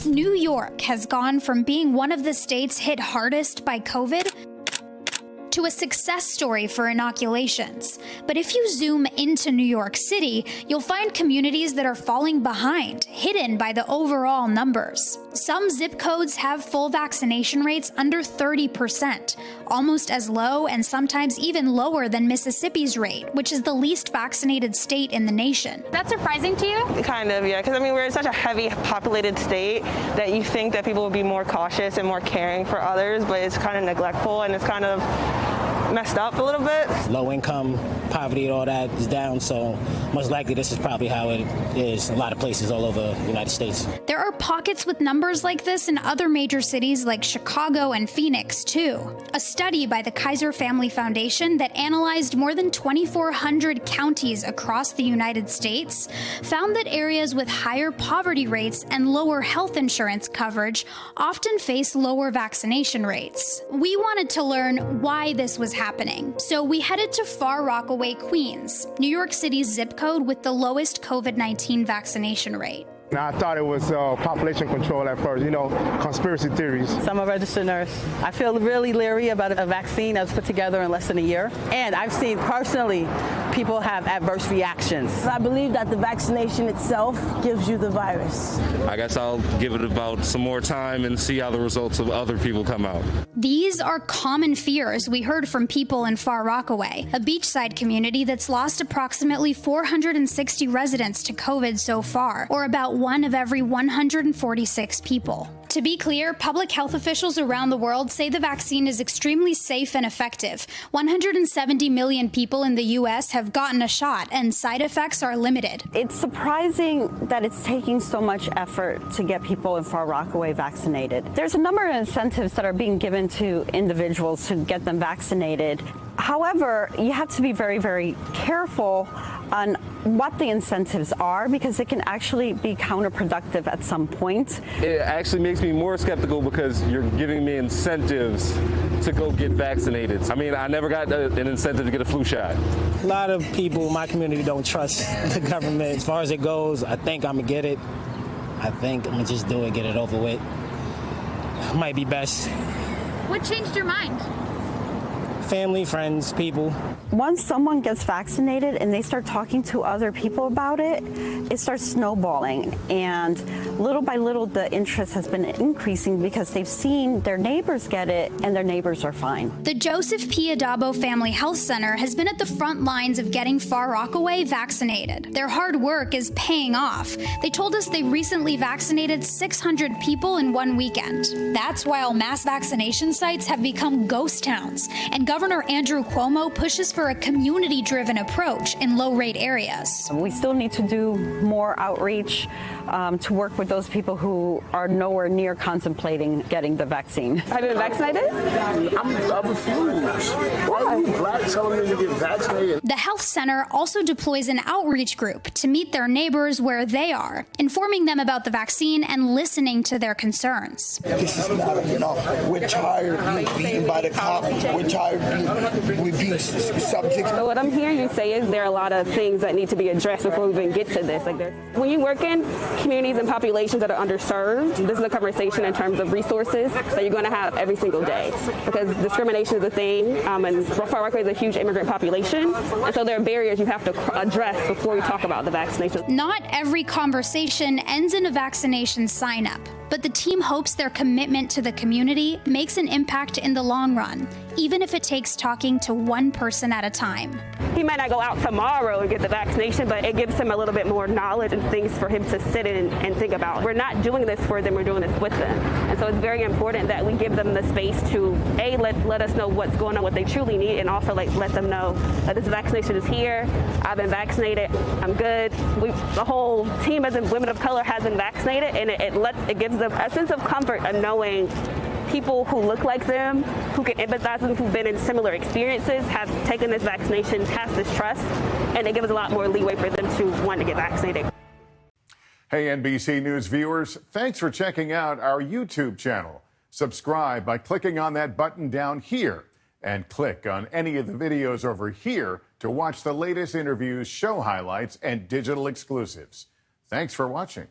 New York has gone from being one of the states hit hardest by COVID to a success story for inoculations. But if you zoom into New York City, you'll find communities that are falling behind, hidden by the overall numbers. Some zip codes have full vaccination rates under 30%, almost as low and sometimes even lower than Mississippi's rate, which is the least vaccinated state in the nation. That's surprising to you? Kind of, yeah, because I mean, we're in such a heavy populated state that you think that people would be more cautious and more caring for others, but it's kind of neglectful and it's kind of messed up a little bit. Low income, poverty, all that is down, so most likely this is probably how it is in a lot of places all over the United States. There are pockets with numbers like this in other major cities like Chicago and Phoenix, too. A study by the Kaiser Family Foundation that analyzed more than 2,400 counties across the United States found that areas with higher poverty rates and lower health insurance coverage often face lower vaccination rates. We wanted to learn why this was happening, so we headed to Far Rockaway, Queens, New York City's zip code with the lowest COVID-19 vaccination rate. I thought it was population control at first, you know, conspiracy theories. So I'm a registered nurse. I feel really leery about a vaccine that was put together in less than a year. And I've seen personally people have adverse reactions. I believe that the vaccination itself gives you the virus. I guess I'll give it about some more time and see how the results of other people come out. These are common fears we heard from people in Far Rockaway, a beachside community that's lost approximately 460 residents to COVID so far, or about 1 of every 146 people. To be clear, public health officials around the world say the vaccine is extremely safe and effective. 170 million people in the U.S. have gotten a shot, and side effects are limited. It's surprising that it's taking so much effort to get people in Far Rockaway vaccinated. There's a number of incentives that are being given to individuals to get them vaccinated. However, you have to be very, very careful on what the incentives are, because it can actually be counterproductive at some point. It actually makes me more skeptical because you're giving me incentives to go get vaccinated. I mean, I never got an incentive to get a flu shot. A lot of people in my community don't trust the government. As far as it goes, I think I'm gonna get it. I think I'm gonna just do it, get it over with. Might be best. What changed your mind? Family, friends, people. Once someone gets vaccinated and they start talking to other people about it, it starts snowballing. And little by little, the interest has been increasing because they've seen their neighbors get it and their neighbors are fine. The Joseph P. Adabo Family Health Center has been at the front lines of getting Far Rockaway vaccinated. Their hard work is paying off. They told us they recently vaccinated 600 people in one weekend. That's while mass vaccination sites have become ghost towns, and Governor Andrew Cuomo pushes for a community-driven approach in low-rate areas. We still need to do more outreach to work with those people who are nowhere near contemplating getting the vaccine. Have you been vaccinated? I refuse. Why are you black telling me to get vaccinated? The health center also deploys an outreach group to meet their neighbors where they are, informing them about the vaccine and listening to their concerns. This is not, you know, we're tired of being beaten by the cop. We're tired of being subjects. So what I'm hearing you say is there are a lot of things that need to be addressed before we even get to this. Like, when you work in communities and populations that are underserved, this is a conversation in terms of resources that you're going to have every single day, because discrimination is a thing, and Far Rockaway is a huge immigrant population, and so there are barriers you have to address before you talk about the vaccination. Not every conversation ends in a vaccination sign-up, but the team hopes their commitment to the community makes an impact in the long run, even if it takes talking to one person at a time. He might not go out tomorrow and get the vaccination, but it gives him a little bit more knowledge and things for him to sit in and think about. We're not doing this for them, we're doing this with them. And so it's very important that we give them the space to, A, let us know what's going on, what they truly need, and also let them know that this vaccination is here, I've been vaccinated, I'm good. The whole team as women of color has been vaccinated, and it gives them a sense of comfort of knowing people who look like them, who can empathize with them, who've been in similar experiences, have taken this vaccination, has this trust, and it gives us a lot more leeway for them to want to get vaccinated. Hey, NBC News viewers, thanks for checking out our YouTube channel. Subscribe by clicking on that button down here, and click on any of the videos over here to watch the latest interviews, show highlights, and digital exclusives. Thanks for watching.